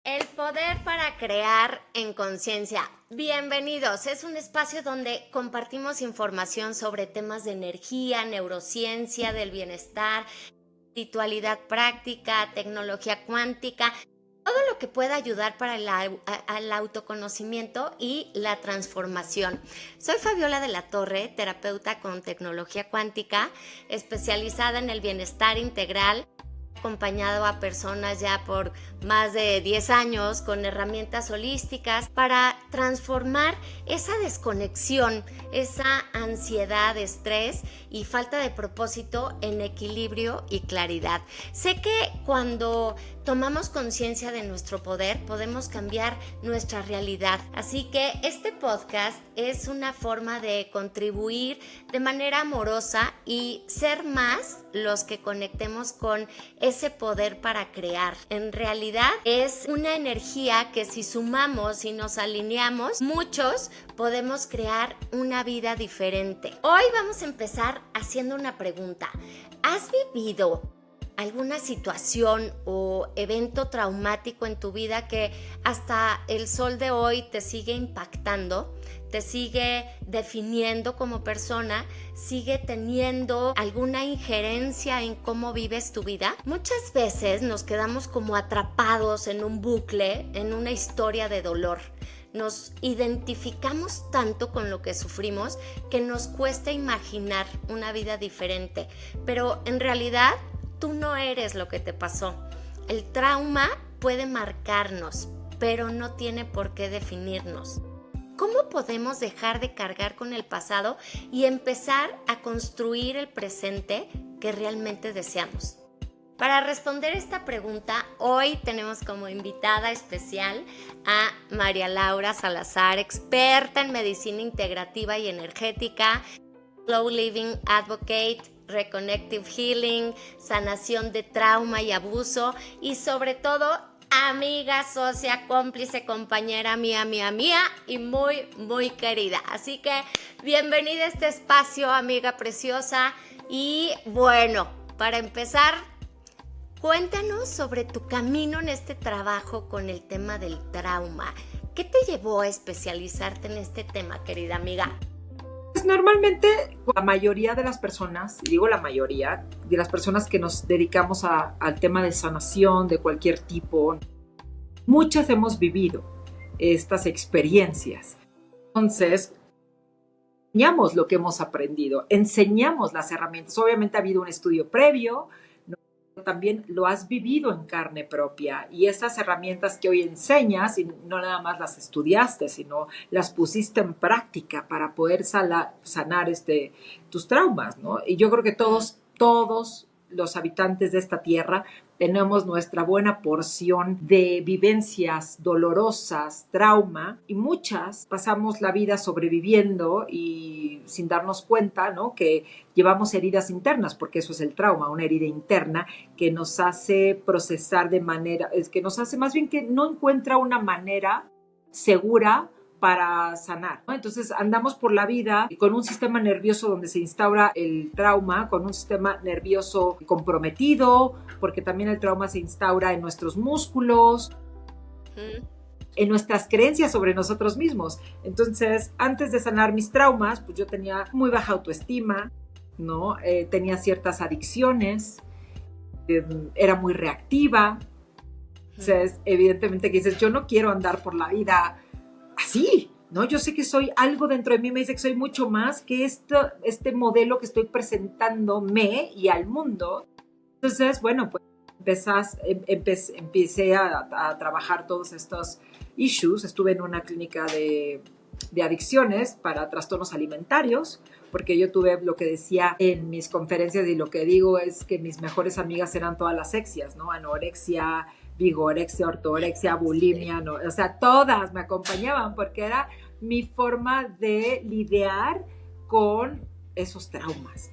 El poder para crear en conciencia. Bienvenidos. Es un espacio donde compartimos información sobre temas de energía, neurociencia, del bienestar, espiritualidad práctica, tecnología cuántica, todo lo que pueda ayudar para el autoconocimiento y la transformación. Soy Fabiola de la Torre, terapeuta con tecnología cuántica, especializada en el bienestar integral, acompañado a personas ya por más de 10 años con herramientas holísticas para transformar esa desconexión, esa ansiedad, estrés y falta de propósito en equilibrio y claridad. Sé que cuando tomamos conciencia de nuestro poder, podemos cambiar nuestra realidad. Así que este podcast es una forma de contribuir de manera amorosa y ser más los que conectemos con ese poder para crear. En realidad es una energía que si sumamos y nos alineamos, muchos podemos crear una vida diferente. Hoy vamos a empezar haciendo una pregunta. ¿Has vivido alguna situación o evento traumático en tu vida que hasta el sol de hoy te sigue impactando, te sigue definiendo como persona, sigue teniendo alguna injerencia en cómo vives tu vida? Muchas veces nos quedamos como atrapados en un bucle, en una historia de dolor. Nos identificamos tanto con lo que sufrimos que nos cuesta imaginar una vida diferente, pero en realidad tú no eres lo que te pasó. El trauma puede marcarnos, pero no tiene por qué definirnos. ¿Cómo podemos dejar de cargar con el pasado y empezar a construir el presente que realmente deseamos? Para responder esta pregunta, hoy tenemos como invitada especial a María Laura Salazar, experta en medicina integrativa y energética, Slow Living Advocate, Reconnective Healing, sanación de trauma y abuso y sobre todo amiga, socia, cómplice, compañera mía y muy querida. Así que bienvenida a este espacio, amiga preciosa. Y bueno, para empezar, cuéntanos sobre tu camino en este trabajo con el tema del trauma. ¿Qué te llevó a especializarte en este tema, querida amiga? Pues normalmente la mayoría de las personas, y digo la mayoría, de las personas que nos dedicamos al tema de sanación de cualquier tipo, muchas hemos vivido estas experiencias. Entonces, enseñamos lo que hemos aprendido, enseñamos las herramientas. Obviamente ha habido un estudio previo, ¿no? También lo has vivido en carne propia y esas herramientas que hoy enseñas, y no nada más las estudiaste, sino las pusiste en práctica para poder sanar tus traumas, ¿no? Y yo creo que todos los habitantes de esta tierra tenemos nuestra buena porción de vivencias dolorosas, trauma, y muchas pasamos la vida sobreviviendo y sin darnos cuenta, ¿no? Que llevamos heridas internas, porque eso es el trauma, una herida interna que nos hace procesar que nos hace más bien que no encuentra una manera segura para sanar, ¿no? Entonces andamos por la vida con un sistema nervioso donde se instaura el trauma, con un sistema nervioso comprometido, porque también el trauma se instaura en nuestros músculos, en nuestras creencias sobre nosotros mismos. Entonces, antes de sanar mis traumas, pues yo tenía muy baja autoestima, ¿no? Tenía ciertas adicciones, era muy reactiva. Entonces, evidentemente que dices, yo no quiero andar por la vida así, ¿no? Yo sé que soy algo dentro de mí, me dice que soy mucho más que este modelo que estoy presentándome y al mundo. Entonces, bueno, pues empecé a trabajar todos estos issues. Estuve en una clínica de adicciones para trastornos alimentarios, porque yo tuve lo que decía en mis conferencias y lo que digo es que mis mejores amigas eran todas las sexias, ¿no? Anorexia, vigorexia, ortorexia, bulimia, ¿no? O sea, todas me acompañaban porque era mi forma de lidiar con esos traumas.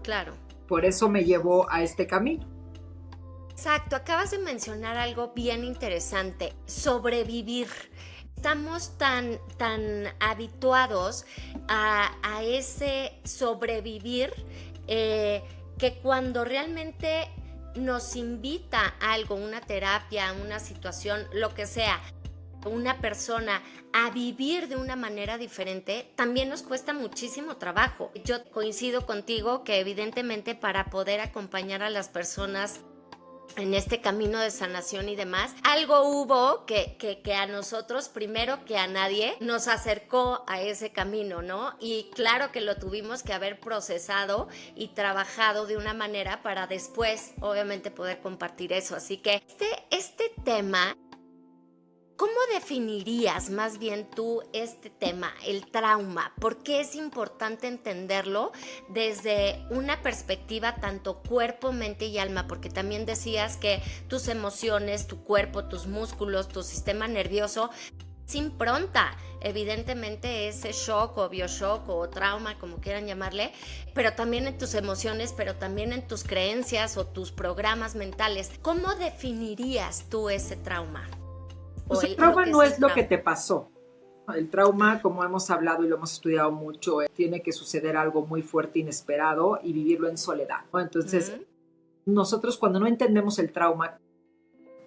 Claro. Por eso me llevó a este camino. Exacto, acabas de mencionar algo bien interesante, sobrevivir. Estamos tan habituados a ese sobrevivir que cuando realmente nos invita a algo, una terapia, una situación, lo que sea, una persona a vivir de una manera diferente, también nos cuesta muchísimo trabajo. Yo coincido contigo que evidentemente para poder acompañar a las personas en este camino de sanación y demás, algo hubo que a nosotros, primero que a nadie, nos acercó a ese camino, ¿no? Y claro que lo tuvimos que haber procesado y trabajado de una manera para después, obviamente, poder compartir eso. Así que este tema, ¿cómo definirías más bien tú este tema, el trauma? ¿Por qué es importante entenderlo desde una perspectiva tanto cuerpo, mente y alma? Porque también decías que tus emociones, tu cuerpo, tus músculos, tu sistema nervioso es impronta, evidentemente ese shock o bioshock o trauma, como quieran llamarle, pero también en tus emociones, pero también en tus creencias o tus programas mentales. ¿Cómo definirías tú ese trauma? Pues el trauma no es lo que te pasó. El trauma, como hemos hablado y lo hemos estudiado mucho, tiene que suceder algo muy fuerte, inesperado y vivirlo en soledad, ¿no? Entonces, nosotros cuando no entendemos el trauma,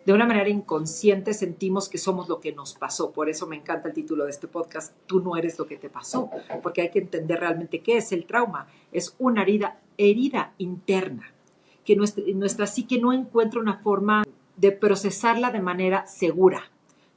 de una manera inconsciente sentimos que somos lo que nos pasó. Por eso me encanta el título de este podcast, Tú no eres lo que te pasó, porque hay que entender realmente qué es el trauma. Es una herida interna, que nuestra psique no encuentra una forma de procesarla de manera segura,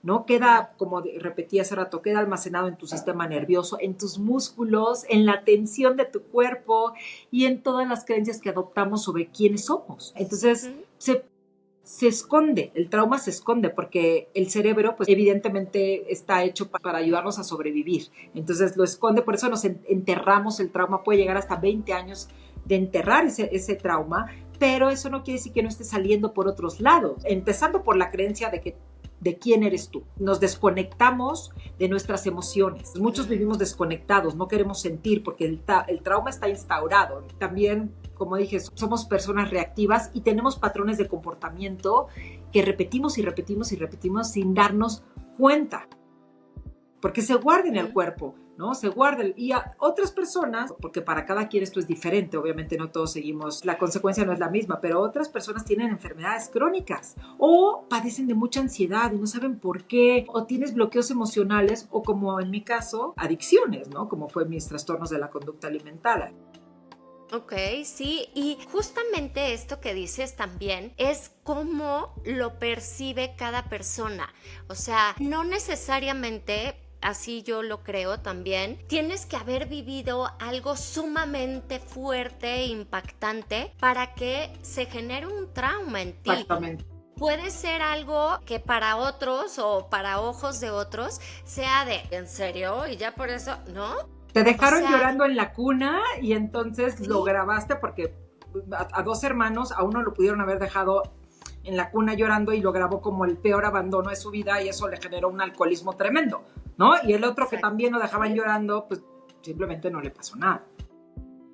¿no? Queda, como repetí hace rato, queda almacenado en tu sistema nervioso, en tus músculos, en la tensión de tu cuerpo y en todas las creencias que adoptamos sobre quiénes somos. Entonces, se esconde, el trauma se esconde porque el cerebro, pues evidentemente está hecho para ayudarnos a sobrevivir. Entonces lo esconde, por eso nos enterramos el trauma, puede llegar hasta 20 años de enterrar ese trauma, pero eso no quiere decir que no esté saliendo por otros lados, empezando por la creencia de quién eres tú. Nos desconectamos de nuestras emociones. Muchos vivimos desconectados, no queremos sentir porque el trauma está instaurado. También, como dije, somos personas reactivas y tenemos patrones de comportamiento que repetimos y repetimos y repetimos sin darnos cuenta. Porque se guarda en el cuerpo, ¿no? Se guarda. Y a otras personas, porque para cada quien esto es diferente, obviamente no todos seguimos, la consecuencia no es la misma, pero otras personas tienen enfermedades crónicas o padecen de mucha ansiedad y no saben por qué, o tienes bloqueos emocionales o, como en mi caso, adicciones, ¿no? Como fue mis trastornos de la conducta alimentaria. Ok, sí, y justamente esto que dices también es cómo lo percibe cada persona. O sea, no necesariamente, así yo lo creo también, tienes que haber vivido algo sumamente fuerte e impactante para que se genere un trauma en ti. Exactamente. Puede ser algo que para otros o para ojos de otros sea de, ¿en serio? Y ya por eso, ¿no? Te dejaron llorando en la cuna y entonces lo grabaste porque a dos hermanos, a uno lo pudieron haber dejado en la cuna llorando y lo grabó como el peor abandono de su vida y eso le generó un alcoholismo tremendo, ¿no? Y el otro que también lo dejaban llorando, pues simplemente no le pasó nada.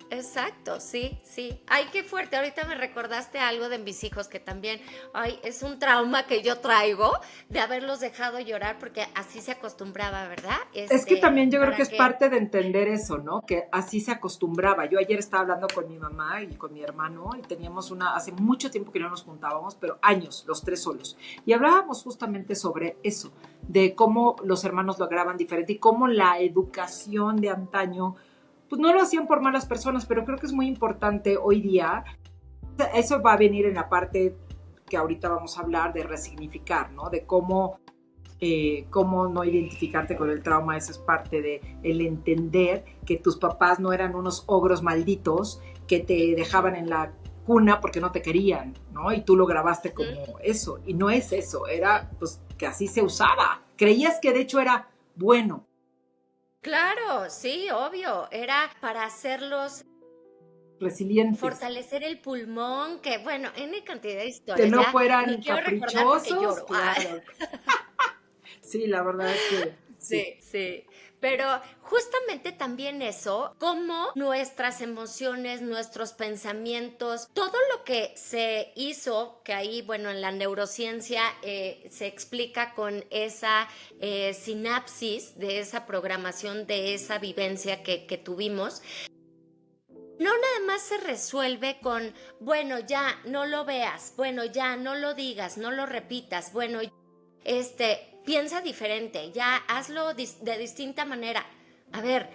Exacto, sí, sí. Ay, qué fuerte. Ahorita me recordaste algo de mis hijos que también, ay, es un trauma que yo traigo de haberlos dejado llorar porque así se acostumbraba, ¿verdad? Es que también yo creo que es parte de entender eso, ¿no? Que así se acostumbraba. Yo ayer estaba hablando con mi mamá y con mi hermano y teníamos hace mucho tiempo que no nos juntábamos, pero años, los tres solos. Y hablábamos justamente sobre eso, de cómo los hermanos lo graban diferente y cómo la educación de antaño pues no lo hacían por malas personas, pero creo que es muy importante hoy día. Eso va a venir en la parte que ahorita vamos a hablar de resignificar, ¿no? De cómo no identificarte con el trauma. Eso es parte de el entender que tus papás no eran unos ogros malditos que te dejaban en la cuna porque no te querían, ¿no? Y tú lo grabaste como eso. Y no es eso, era pues que así se usaba. Creías que de hecho era bueno. Claro, sí, obvio. Era para hacerlos resilientes. Fortalecer el pulmón, que bueno, N cantidad de historias. Que no ya fueran caprichosos. Claro. Sí, la verdad es que sí. Sí. Pero justamente también eso, cómo nuestras emociones, nuestros pensamientos, todo lo que se hizo, que ahí, bueno, en la neurociencia se explica con esa sinapsis de esa programación, de esa vivencia que tuvimos, no nada más se resuelve con, bueno, ya no lo veas, bueno, ya no lo digas, no lo repitas, bueno, piensa diferente, ya hazlo de distinta manera. A ver,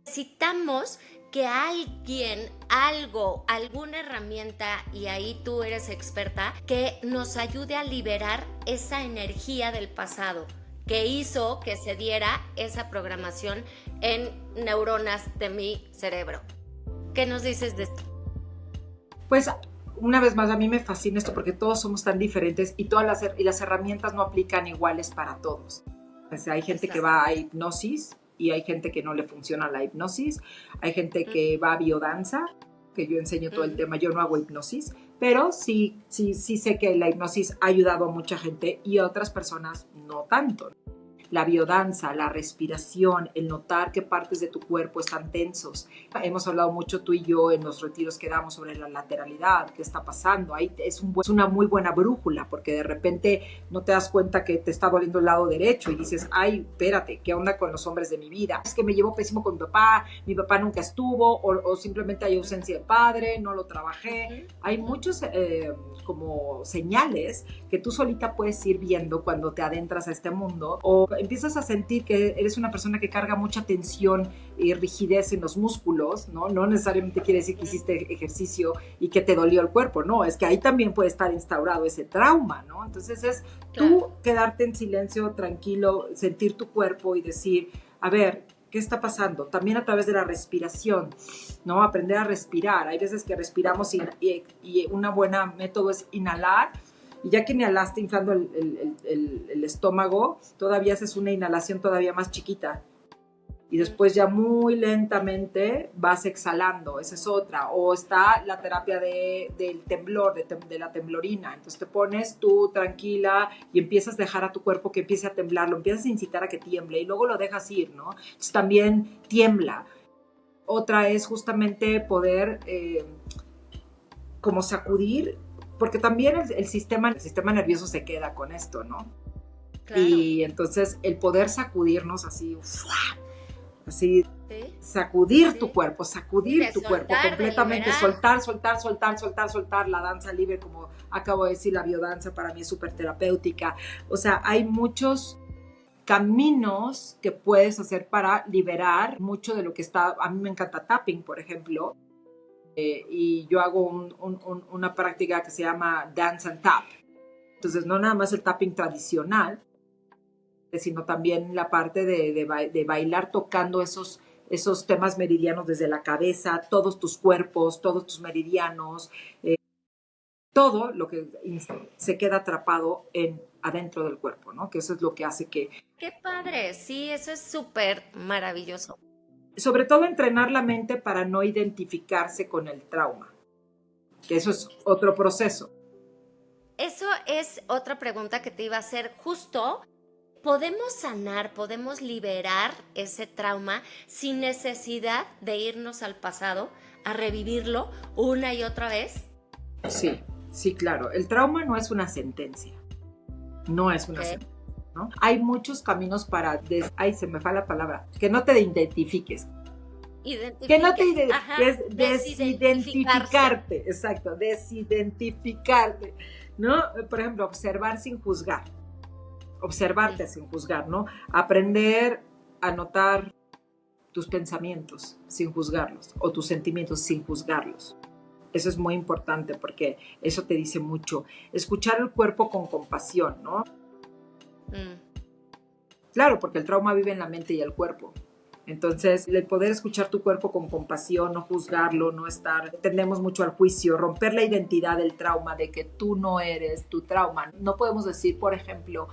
necesitamos que alguien, algo, alguna herramienta, y ahí tú eres experta, que nos ayude a liberar esa energía del pasado que hizo que se diera esa programación en neuronas de mi cerebro. ¿Qué nos dices de esto? Pues una vez más, a mí me fascina esto porque todos somos tan diferentes y las herramientas no aplican iguales para todos. O sea, hay gente que va a hipnosis y hay gente que no le funciona la hipnosis. Hay gente que va a biodanza, que yo enseño todo el tema. Yo no hago hipnosis, pero sí sé que la hipnosis ha ayudado a mucha gente y a otras personas no tanto. La biodanza, la respiración, el notar qué partes de tu cuerpo están tensos. Hemos hablado mucho tú y yo en los retiros que damos sobre la lateralidad, qué está pasando. Ahí es una muy buena brújula, porque de repente no te das cuenta que te está doliendo el lado derecho y dices, ay, espérate, ¿qué onda con los hombres de mi vida? Es que me llevo pésimo con mi papá nunca estuvo, o simplemente hay ausencia de padre, no lo trabajé. Hay muchos como señales que tú solita puedes ir viendo cuando te adentras a este mundo, o empiezas a sentir que eres una persona que carga mucha tensión y rigidez en los músculos, ¿no? No necesariamente quiere decir que hiciste ejercicio y que te dolió el cuerpo, no, es que ahí también puede estar instaurado ese trauma, ¿no? Entonces es tú quedarte en silencio, tranquilo, sentir tu cuerpo y decir, a ver, ¿qué está pasando? También a través de la respiración, ¿no? Aprender a respirar. Hay veces que respiramos y una buena método es inhalar, y ya que inhalaste inflando el estómago, todavía haces una inhalación todavía más chiquita. Y después ya muy lentamente vas exhalando, esa es otra. O está la terapia del temblor, de la temblorina. Entonces te pones tú tranquila y empiezas a dejar a tu cuerpo que empiece a temblar, lo empiezas a incitar a que tiemble y luego lo dejas ir, ¿no? Entonces también tiembla. Otra es justamente poder como sacudir, porque también el sistema nervioso se queda con esto, ¿no? Claro. Y entonces el poder sacudirnos así, así, ¿sí? Sacudir tu cuerpo, completamente, soltar, la danza libre, como acabo de decir, la biodanza para mí es súper terapéutica. O sea, hay muchos caminos que puedes hacer para liberar mucho de lo que está. A mí me encanta tapping, por ejemplo, y yo hago una práctica que se llama Dance and Tap. Entonces, no nada más el tapping tradicional, sino también la parte de bailar tocando esos temas meridianos desde la cabeza, todos tus cuerpos, todos tus meridianos, todo lo que se queda atrapado adentro del cuerpo, ¿no? Que eso es lo que hace que... ¡Qué padre! Sí, eso es súper maravilloso. Sobre todo entrenar la mente para no identificarse con el trauma, que eso es otro proceso. Eso es otra pregunta que te iba a hacer justo. ¿Podemos sanar, podemos liberar ese trauma sin necesidad de irnos al pasado a revivirlo una y otra vez? Sí, claro. El trauma no es una sentencia. No es una sentencia. ¿No? Hay muchos caminos para, se me fue la palabra, que no te identifiques. Que no te desidentificarte. Exacto, desidentificarte, ¿no? Por ejemplo, observar sin juzgar. Observarte sin juzgar, ¿no? Aprender a notar tus pensamientos sin juzgarlos o tus sentimientos sin juzgarlos. Eso es muy importante porque eso te dice mucho. Escuchar el cuerpo con compasión, ¿no? Claro, porque el trauma vive en la mente y el cuerpo. Entonces, el poder escuchar tu cuerpo con compasión, no juzgarlo, tendemos mucho al juicio, romper la identidad del trauma, de que tú no eres tu trauma. No podemos decir, por ejemplo,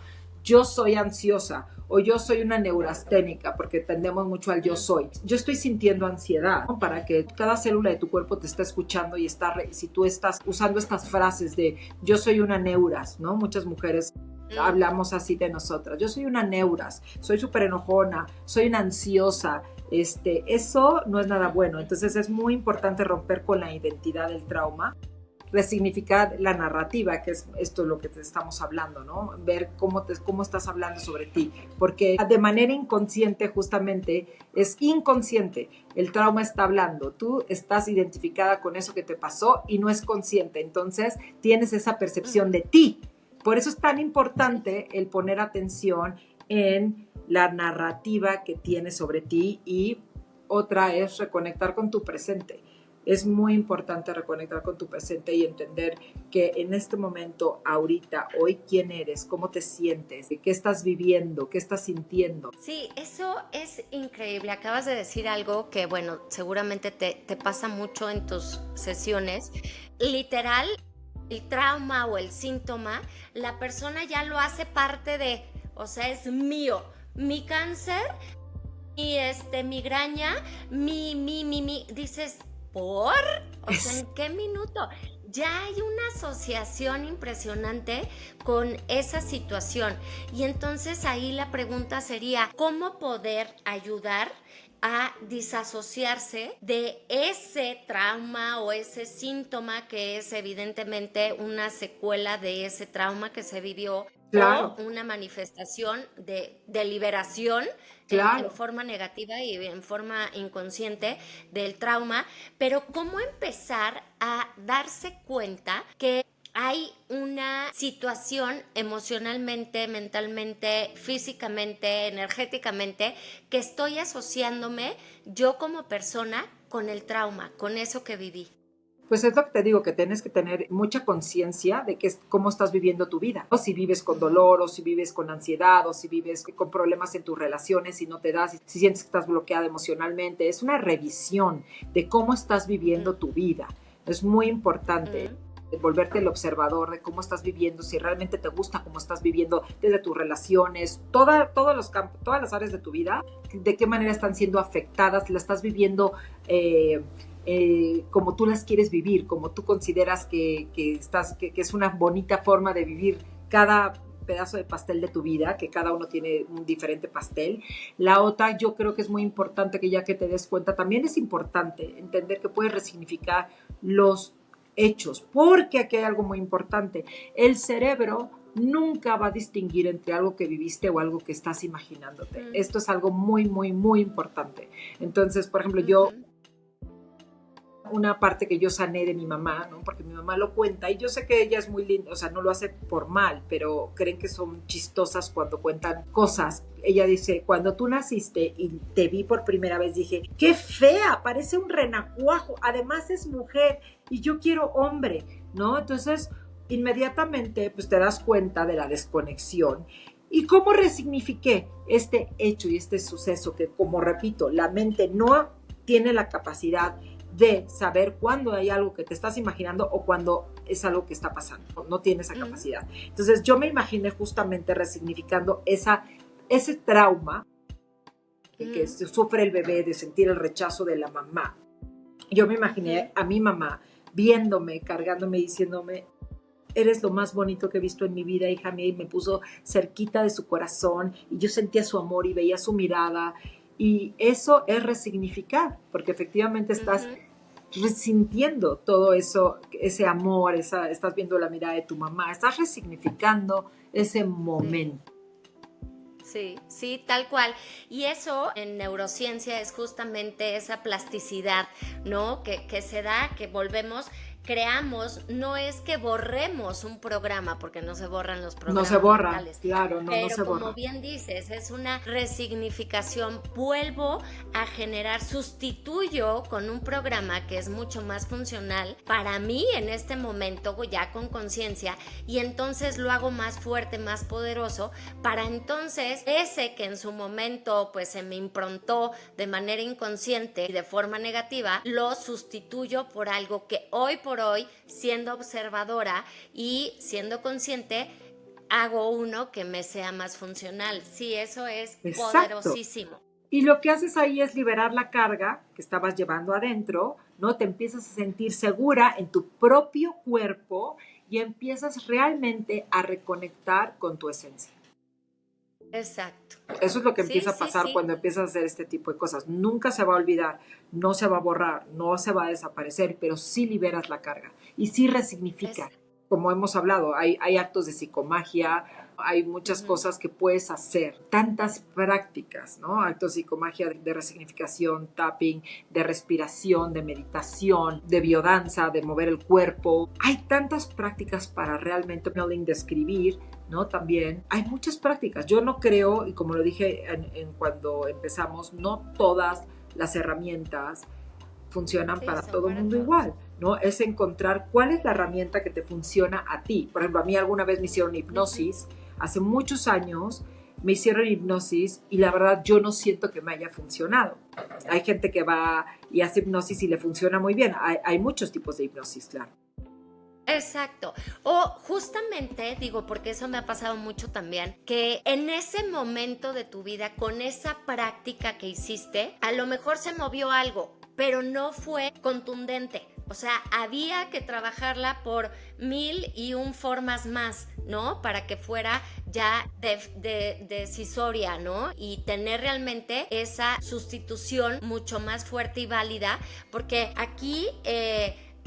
yo soy ansiosa o yo soy una neurasténica, porque tendemos mucho al yo soy. Yo estoy sintiendo ansiedad, ¿no? Para que cada célula de tu cuerpo te esté escuchando y si tú estás usando estas frases de yo soy una neuras, ¿no? Muchas mujeres hablamos así de nosotras. Yo soy una neuras, soy súper enojona, soy una ansiosa. Eso no es nada bueno. Entonces es muy importante romper con la identidad del trauma. resignificar la narrativa, que es esto lo que te estamos hablando, ¿no? Ver cómo estás hablando sobre ti, porque de manera inconsciente, justamente, es inconsciente, el trauma está hablando, tú estás identificada con eso que te pasó y no es consciente, entonces tienes esa percepción de ti. Por eso es tan importante el poner atención en la narrativa que tienes sobre ti, y otra es reconectar con tu presente. Es muy importante reconectar con tu presente y entender que en este momento, ahorita, hoy, quién eres, cómo te sientes, qué estás viviendo, qué estás sintiendo. Sí, eso es increíble. Acabas de decir algo que, bueno, seguramente te pasa mucho en tus sesiones. Literal, el trauma o el síntoma, la persona ya lo hace parte de, o sea, es mío. Mi cáncer, mi migraña, mi. Dices, ¿por? O sea, ¿en qué minuto? Ya hay una asociación impresionante con esa situación. Y entonces ahí la pregunta sería, ¿cómo poder ayudar a disasociarse de ese trauma o ese síntoma que es evidentemente una secuela de ese trauma que se vivió? Claro. O una manifestación de liberación Claro. en forma negativa y en forma inconsciente del trauma, pero cómo empezar a darse cuenta que hay una situación emocionalmente, mentalmente, físicamente, energéticamente, que estoy asociándome yo como persona con el trauma, con eso que viví. Pues es lo que te digo, que tienes que tener mucha conciencia de cómo estás viviendo tu vida, o si vives con dolor, o si vives con ansiedad, o si vives con problemas en tus relaciones y no te das, si sientes que estás bloqueada emocionalmente. Es una revisión de cómo estás viviendo tu vida. Es muy importante volverte el observador de cómo estás viviendo, si realmente te gusta cómo estás viviendo, desde tus relaciones, todas las áreas de tu vida, de qué manera están siendo afectadas, la estás viviendo como tú las quieres vivir, como tú consideras que es una bonita forma de vivir cada pedazo de pastel de tu vida, que cada uno tiene un diferente pastel. La otra, yo creo que es muy importante que ya que te des cuenta, también es importante entender que puedes resignificar los hechos, porque aquí hay algo muy importante. El cerebro nunca va a distinguir entre algo que viviste o algo que estás imaginándote. Esto es algo muy, muy, muy importante. Entonces, por ejemplo, yo una parte que yo sané de mi mamá, ¿no? Porque mi mamá lo cuenta y yo sé que ella es muy linda, o sea, no lo hace por mal, pero creen que son chistosas cuando cuentan cosas. Ella dice, cuando tú naciste y te vi por primera vez, dije, qué fea, parece un renacuajo, además es mujer y yo quiero hombre, ¿no? Entonces, inmediatamente, pues te das cuenta de la desconexión. ¿Y cómo resignifiqué este hecho y este suceso que, como repito, la mente no tiene la capacidad de saber cuándo hay algo que te estás imaginando o cuando es algo que está pasando? No tiene esa capacidad. Entonces yo me imaginé justamente resignificando ese trauma que sufre el bebé de sentir el rechazo de la mamá. Yo me imaginé a mi mamá viéndome, cargándome, diciéndome, eres lo más bonito que he visto en mi vida, hija mía, y me puso cerquita de su corazón y yo sentía su amor y veía su mirada. Y eso es resignificar, porque efectivamente estás resintiendo todo eso, ese amor, estás viendo la mirada de tu mamá, estás resignificando ese momento. Sí, tal cual. Y eso en neurociencia es justamente esa plasticidad, ¿no? Que se da, que creamos, no es que borremos un programa, porque no se borran los programas. No se borra, mentales, claro, no se borra. Pero como bien dices, es una resignificación. Vuelvo a generar, sustituyo con un programa que es mucho más funcional para mí en este momento, ya con conciencia, y entonces lo hago más fuerte, más poderoso, para entonces ese que en su momento pues se me improntó de manera inconsciente y de forma negativa, lo sustituyo por algo que hoy por hoy, siendo observadora y siendo consciente, hago uno que me sea más funcional. Sí, eso es poderosísimo. Y lo que haces ahí es liberar la carga que estabas llevando adentro, ¿no? Te empiezas a sentir segura en tu propio cuerpo y empiezas realmente a reconectar con tu esencia. Exacto. Eso es lo que Sí, empieza a sí, pasar sí. cuando empiezas a hacer este tipo de cosas. Nunca se va a olvidar, no se va a borrar, no se va a desaparecer, pero sí liberas la carga y sí resignifica. Es, Como hemos hablado, hay actos de psicomagia, hay muchas ujú, cosas que puedes hacer, tantas prácticas, ¿no? Actos de psicomagia, de resignificación, tapping, de respiración, de meditación, de biodanza, de mover el cuerpo. Hay tantas prácticas para realmente de escribir, ¿no? También hay muchas prácticas. Yo no creo, y como lo dije cuando empezamos, no todas las herramientas funcionan sí, para son todo el para mundo todos. igual, ¿no? Es encontrar cuál es la herramienta que te funciona a ti. Por ejemplo, a mí alguna vez me hicieron Ujú. hipnosis, hace muchos años me hicieron hipnosis y la verdad yo no siento que me haya funcionado. Hay gente que va y hace hipnosis y le funciona muy bien. Hay muchos tipos de hipnosis, claro. Exacto. O justamente, digo, porque eso me ha pasado mucho también, que en ese momento de tu vida, con esa práctica que hiciste, a lo mejor se movió algo, pero no fue contundente. O sea, había que trabajarla por 1001 formas más, ¿no? Para que fuera ya decisoria, ¿no? Y tener realmente esa sustitución mucho más fuerte y válida, porque aquí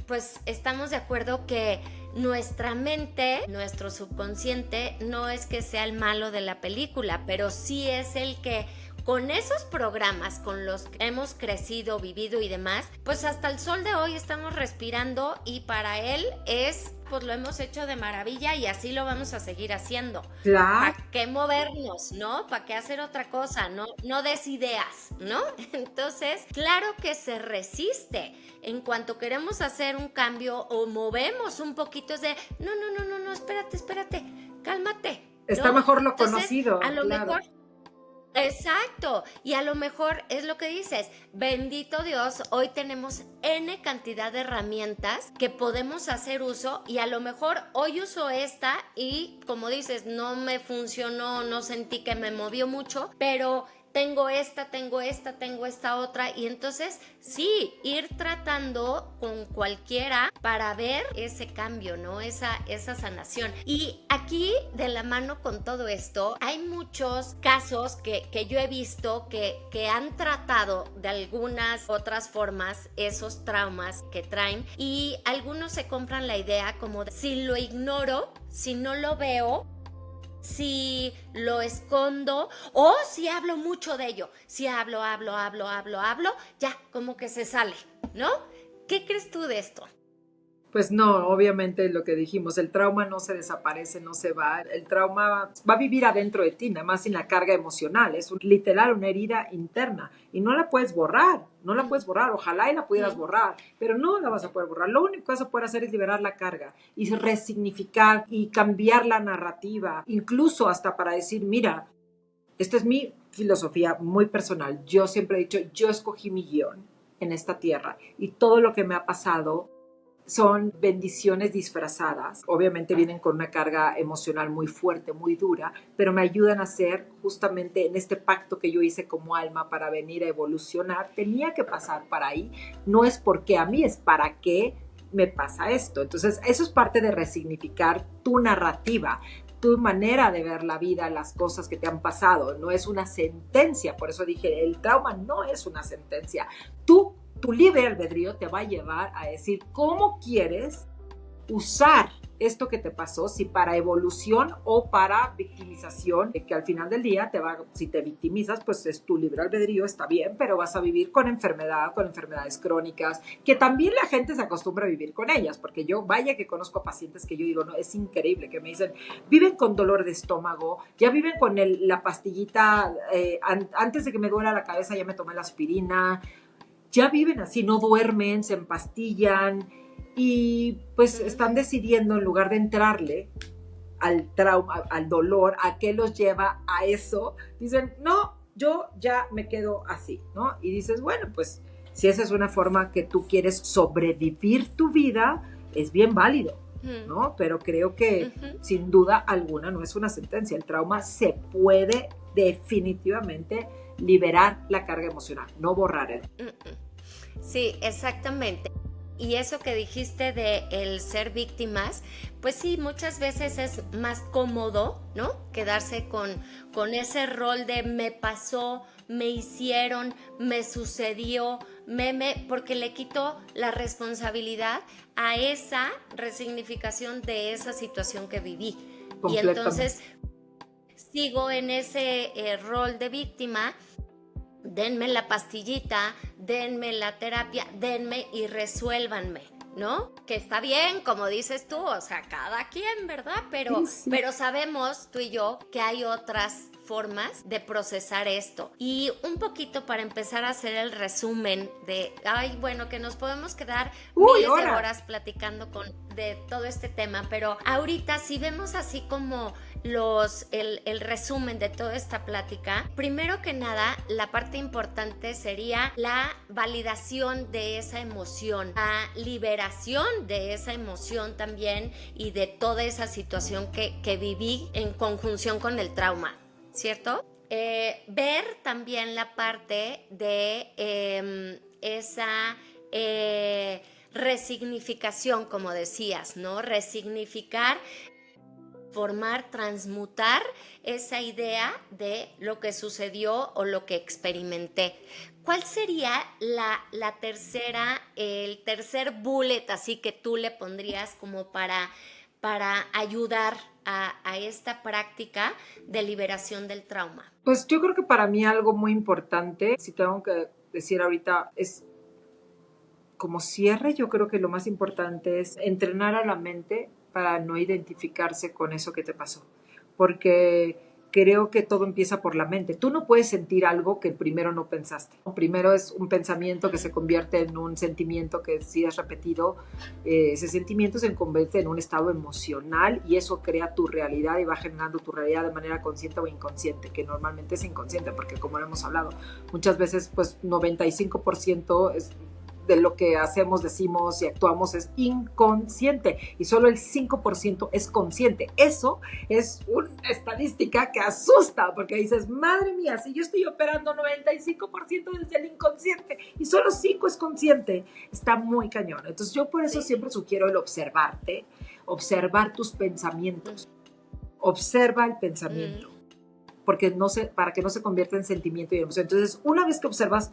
pues estamos de acuerdo que nuestra mente, nuestro subconsciente, no es que sea el malo de la película, pero sí es el que con esos programas con los que hemos crecido, vivido y demás, pues hasta el sol de hoy estamos respirando y para él es, pues lo hemos hecho de maravilla y así lo vamos a seguir haciendo. Claro. ¿Para qué movernos, no? ¿Para qué hacer otra cosa? No, no des ideas, ¿no? Entonces, claro que se resiste. En cuanto queremos hacer un cambio o movemos un poquito es de, no, no, no, no, no, espérate, espérate, cálmate, Está ¿no? mejor lo Entonces, a conocido, lo claro. mejor exacto, y a lo mejor es lo que dices, bendito Dios, hoy tenemos N cantidad de herramientas que podemos hacer uso y a lo mejor hoy uso esta y como dices, no me funcionó, no sentí que me movió mucho, pero tengo esta otra y entonces sí, ir tratando con cualquiera para ver ese cambio, ¿no? Esa sanación. Y aquí de la mano con todo esto, hay muchos casos que yo he visto que han tratado de algunas otras formas esos traumas que traen y algunos se compran la idea como de, si lo ignoro, si no lo veo, si lo escondo o si hablo mucho de ello, si hablo, ya como que se sale, ¿no? ¿Qué crees tú de esto? Pues no, obviamente lo que dijimos, el trauma no se desaparece, no se va, el trauma va a vivir adentro de ti, nada más sin la carga emocional, es literal una herida interna y no la puedes borrar, no la puedes borrar, ojalá y la pudieras borrar, pero no la vas a poder borrar, lo único que vas a poder hacer es liberar la carga y resignificar y cambiar la narrativa, incluso hasta para decir, mira, esta es mi filosofía muy personal, yo siempre he dicho, yo escogí mi guión en esta tierra y todo lo que me ha pasado son bendiciones disfrazadas. Obviamente vienen con una carga emocional muy fuerte, muy dura, pero me ayudan a ser justamente en este pacto que yo hice como alma para venir a evolucionar. Tenía que pasar para ahí. No es porque a mí, es para qué me pasa esto. Entonces, eso es parte de resignificar tu narrativa, tu manera de ver la vida, las cosas que te han pasado. No es una sentencia. Por eso dije, el trauma no es una sentencia. Tu libre albedrío te va a llevar a decir cómo quieres usar esto que te pasó, si para evolución o para victimización, que al final del día si te victimizas, pues es tu libre albedrío, está bien, pero vas a vivir con enfermedad, con enfermedades crónicas, que también la gente se acostumbra a vivir con ellas, porque yo, vaya que conozco a pacientes que yo digo, no, es increíble, que me dicen, viven con dolor de estómago, ya viven con la pastillita, antes de que me duela la cabeza ya me tomé la aspirina, ya viven así, no duermen, se empastillan y pues están decidiendo en lugar de entrarle al trauma, al dolor, a qué los lleva a eso, dicen, no, yo ya me quedo así, ¿no? Y dices, bueno, pues si esa es una forma que tú quieres sobrevivir tu vida, es bien válido, ¿no? Pero creo que sin duda alguna no es una sentencia, el trauma se puede definitivamente liberar la carga emocional, no borrar el. Sí, exactamente. Y eso que dijiste de el ser víctimas, pues sí, muchas veces es más cómodo, ¿no? Quedarse con ese rol de me pasó, me hicieron, me sucedió, porque le quito la responsabilidad a esa resignificación de esa situación que viví. Y Completamente. entonces sigo en ese rol de víctima. Denme la pastillita, denme la terapia, denme y resuélvanme, ¿no? Que está bien, como dices tú, o sea, cada quien, ¿verdad? Sí, sí. Pero sabemos tú y yo que hay otras formas de procesar esto. Y un poquito para empezar a hacer el resumen de, ay, bueno, que nos podemos quedar Uy, miles de horas. horas platicando de todo este tema, pero ahorita si vemos así como el resumen de toda esta plática, primero que nada, la parte importante sería la validación de esa emoción, la liberación de esa emoción también y de toda esa situación que viví en conjunción con el trauma, ¿cierto? Ver también la parte de esa resignificación, como decías, ¿no? Resignificar, formar, transmutar esa idea de lo que sucedió o lo que experimenté. ¿Cuál sería la tercera, el tercer bullet así que tú le pondrías como para ayudar a esta práctica de liberación del trauma? Pues yo creo que para mí algo muy importante, si tengo que decir ahorita, es como cierre. Yo creo que lo más importante es entrenar a la mente para no identificarse con eso que te pasó, porque creo que todo empieza por la mente. Tú no puedes sentir algo que primero no pensaste. Primero es un pensamiento que se convierte en un sentimiento que si es repetido, ese sentimiento se convierte en un estado emocional y eso crea tu realidad y va generando tu realidad de manera consciente o inconsciente, que normalmente es inconsciente, porque como hemos hablado, muchas veces pues 95% es de lo que hacemos, decimos y actuamos es inconsciente y solo el 5% es consciente. Eso es una estadística que asusta porque dices, madre mía, si yo estoy operando 95% desde el inconsciente y solo 5% es consciente, está muy cañón. Entonces yo por eso siempre sugiero el observarte, observar tus pensamientos, observa el pensamiento, porque para que no se convierta en sentimiento y emoción. Entonces, una vez que observas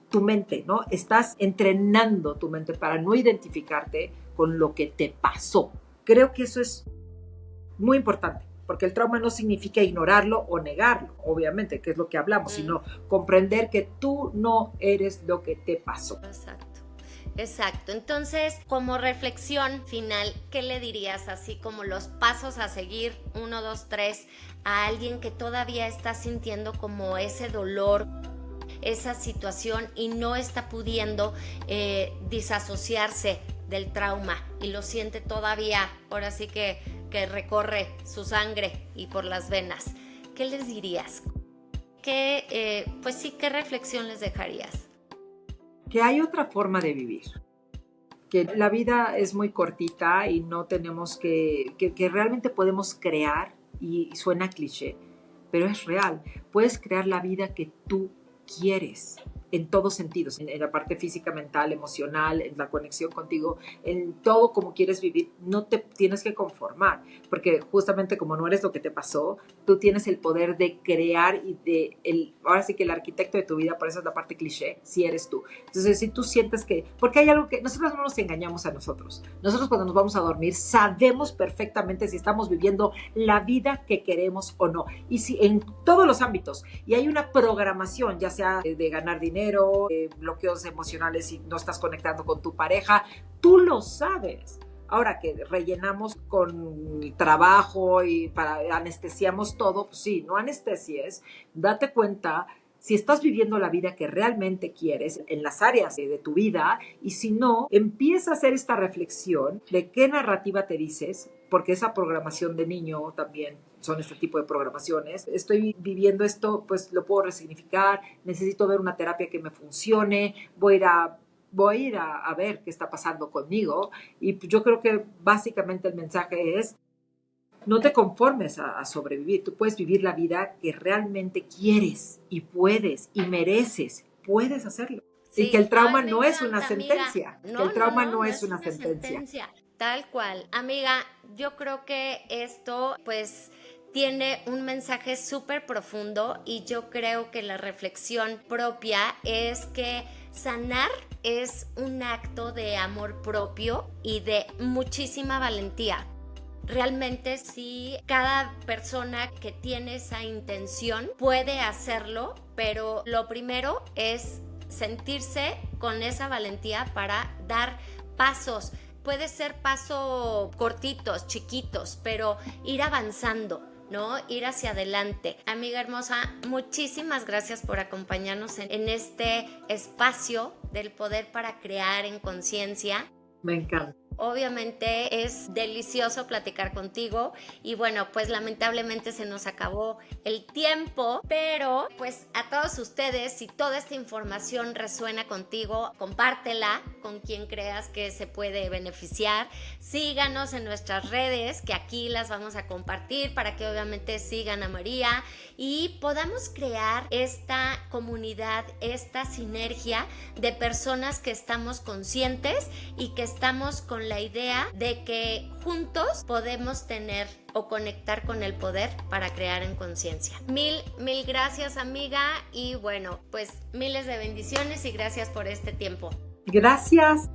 tu mente, ¿no? Estás entrenando tu mente para no identificarte con lo que te pasó. Creo que eso es muy importante, porque el trauma no significa ignorarlo o negarlo, obviamente, que es lo que hablamos, sino comprender que tú no eres lo que te pasó. Exacto. Entonces, como reflexión final, ¿qué le dirías así como los pasos a seguir, 1, 2, 3, a alguien que todavía está sintiendo como ese dolor, esa situación y no está pudiendo disasociarse del trauma y lo siente todavía, ahora sí que recorre su sangre y por las venas? ¿Qué les dirías? Pues sí, ¿qué reflexión les dejarías? Que hay otra forma de vivir, que la vida es muy cortita y no tenemos que realmente podemos crear, y suena cliché, pero es real. Puedes crear la vida que tú quieres en todos sentidos, en la parte física, mental, emocional, en la conexión contigo, en todo como quieres vivir. No te tienes que conformar, porque justamente como no eres lo que te pasó, tú tienes el poder de crear y ahora sí que el arquitecto de tu vida, por eso es la parte cliché, si eres tú. Entonces, si tú sientes porque hay algo que nosotros no nos engañamos a nosotros. Nosotros cuando nos vamos a dormir sabemos perfectamente si estamos viviendo la vida que queremos o no. Y si en todos los ámbitos, y hay una programación, ya sea de ganar dinero, bloqueos emocionales si no estás conectando con tu pareja, tú lo sabes. Ahora que rellenamos con trabajo y anestesiamos todo, pues sí, no anestesies, date cuenta si estás viviendo la vida que realmente quieres en las áreas de tu vida, y si no, empieza a hacer esta reflexión de qué narrativa te dices, porque esa programación de niño también son este tipo de programaciones. Estoy viviendo esto, pues lo puedo resignificar, necesito ver una terapia que me funcione, voy a ir a ver qué está pasando conmigo. Y yo creo que básicamente el mensaje es, no te conformes a sobrevivir. Tú puedes vivir la vida que realmente quieres y puedes y mereces. Puedes hacerlo. Y que el trauma Ay, me no es una encanta, amiga. sentencia. No, Que el trauma no no es una una sentencia. Tal cual. Amiga, yo creo que esto, pues, tiene un mensaje súper profundo y yo creo que la reflexión propia es que sanar es un acto de amor propio y de muchísima valentía. Realmente sí, cada persona que tiene esa intención puede hacerlo, pero lo primero es sentirse con esa valentía para dar pasos. Puede ser pasos cortitos, chiquitos, pero ir avanzando, ¿no? Ir hacia adelante. Amiga hermosa, muchísimas gracias por acompañarnos en este espacio del poder para crear en conciencia. Me encanta. Obviamente es delicioso platicar contigo y bueno, pues lamentablemente se nos acabó el tiempo, pero pues a todos ustedes, si toda esta información resuena contigo, compártela con quien creas que se puede beneficiar. Síganos en nuestras redes, que aquí las vamos a compartir para que obviamente sigan a María y podamos crear esta comunidad, esta sinergia de personas que estamos conscientes y que estamos con la idea de que juntos podemos tener o conectar con el poder para crear en conciencia. Mil gracias, amiga, y bueno, pues miles de bendiciones y gracias por este tiempo. Gracias.